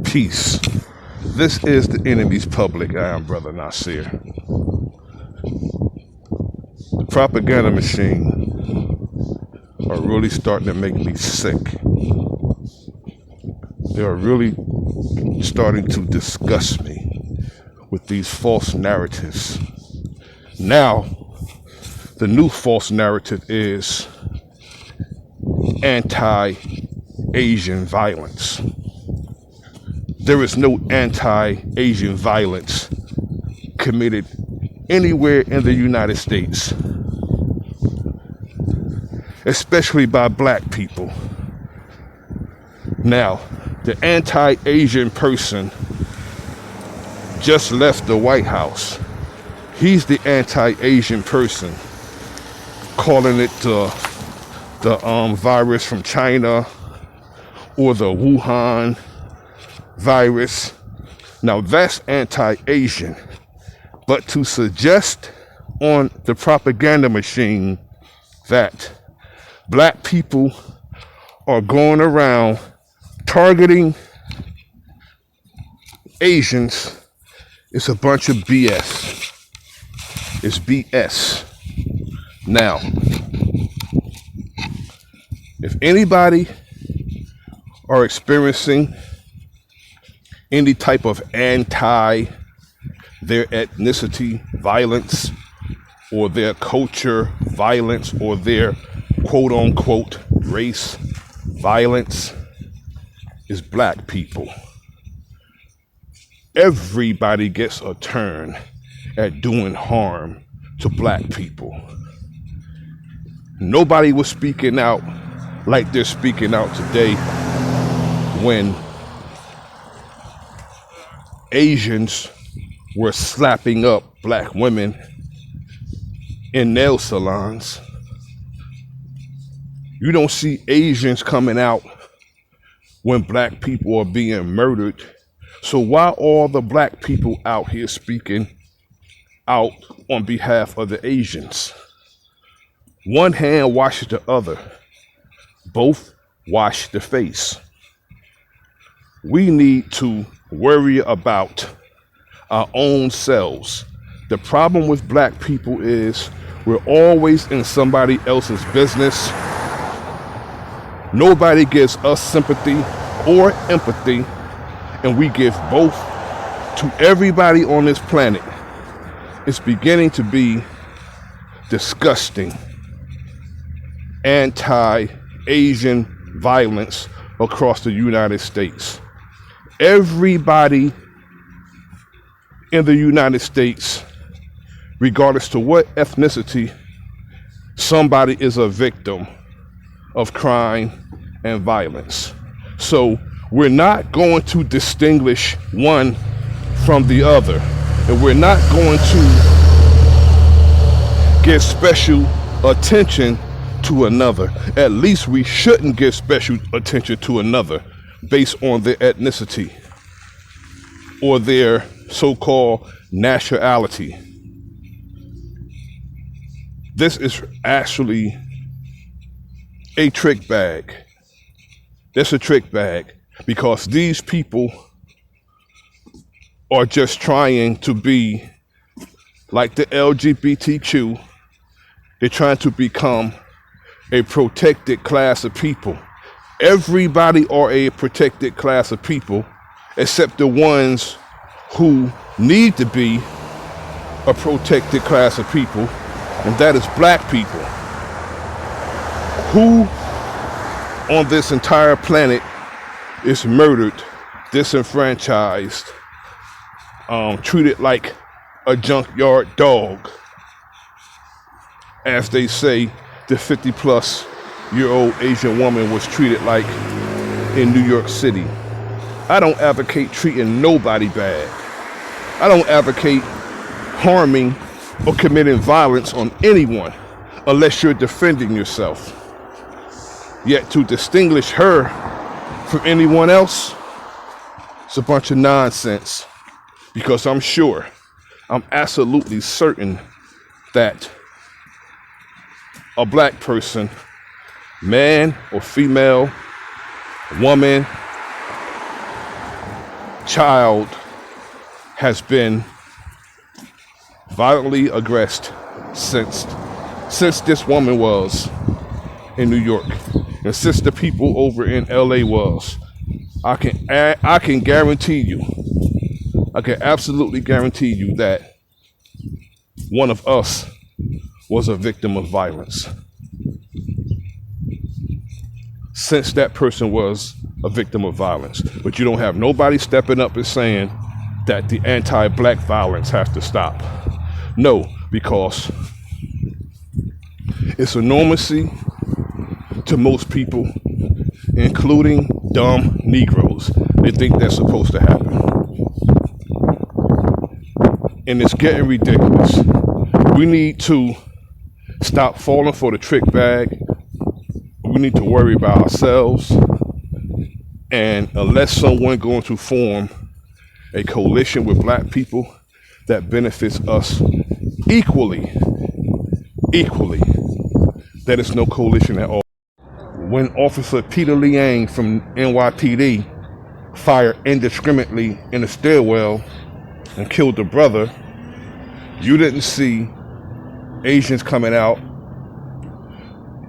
Peace. This is the enemy's public. I am Bro.Nasir. The propaganda machine are really starting to make me sick. They are really starting to disgust me with these false narratives. Now, the new false narrative is anti-Asian violence. There is no anti-Asian violence committed anywhere in the United States, especially by black people. Now, the anti-Asian person just left the White House. He's the anti-Asian person, calling it the virus from China or the Wuhan virus. Now that's anti-Asian. But to suggest on the propaganda machine that black people are going around targeting Asians is a bunch of BS. It's BS. Now, if anybody are experiencing any type of their ethnicity violence or their culture violence or their quote unquote race violence, is black people. Everybody gets a turn at doing harm to black people. Nobody was speaking out like they're speaking out today when Asians were slapping up black women in nail salons. You don't see Asians coming out when black people are being murdered. So why all the black people out here speaking out on behalf of the Asians? One hand washes the other. Both wash the face. We need to worry about our own selves. The problem with black people is we're always in somebody else's business. Nobody gives us sympathy or empathy, and we give both to everybody on this planet. It's beginning to be disgusting. Anti-Asian violence across the United States. Everybody in the United States, regardless to what ethnicity, somebody is a victim of crime and violence. So we're not going to distinguish one from the other, and we're not going to give special attention to another. At least we shouldn't give special attention to another based on their ethnicity or their so-called nationality. This is actually a trick bag. That's a trick bag because these people are just trying to be like the LGBTQ. They're trying to become a protected class of people. Everybody are a protected class of people except the ones who need to be a protected class of people, and that is black people, who on this entire planet is murdered, disenfranchised, treated like a junkyard dog. As they say, the 50-plus-year-old Asian woman was treated like in New York City. I don't advocate treating nobody bad. I don't advocate harming or committing violence on anyone unless you're defending yourself. Yet to distinguish her from anyone else, it's a bunch of nonsense. Because I'm absolutely certain that a black person, man or female, woman, child has been violently aggressed since this woman was in New York, and since the people over in LA was. I can guarantee you, I can absolutely guarantee you that one of us was a victim of violence. Since that person was a victim of violence. But you don't have nobody stepping up and saying that the anti-black violence has to stop. No, because it's enormously to most people, including dumb Negroes. They think that's supposed to happen. And it's getting ridiculous. We need to stop falling for the trick bag. We need to worry about ourselves. And unless someone going to form a coalition with black people that benefits us equally, that is no coalition at all. When Officer Peter Liang from NYPD fired indiscriminately in a stairwell and killed the brother, you didn't see Asians coming out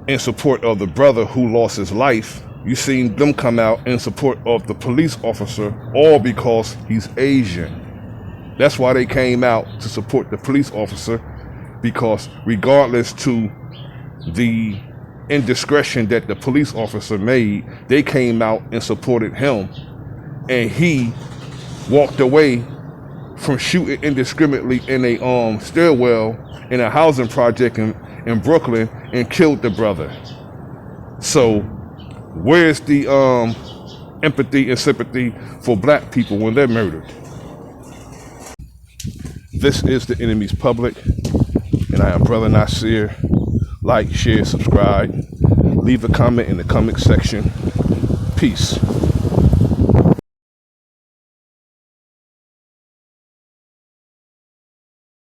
in support of the brother who lost his life. You seen them come out in support of the police officer, all because he's Asian. That's why they came out to support the police officer, because regardless to the indiscretion that the police officer made, they came out and supported him, and he walked away from shooting indiscriminately in a stairwell in a housing project in Brooklyn and killed the brother. So where's the empathy and sympathy for black people when they're murdered? This is The Enemy's Public, and I am Bro.Nasir. Like, share, subscribe. Leave a comment in the comment section. Peace.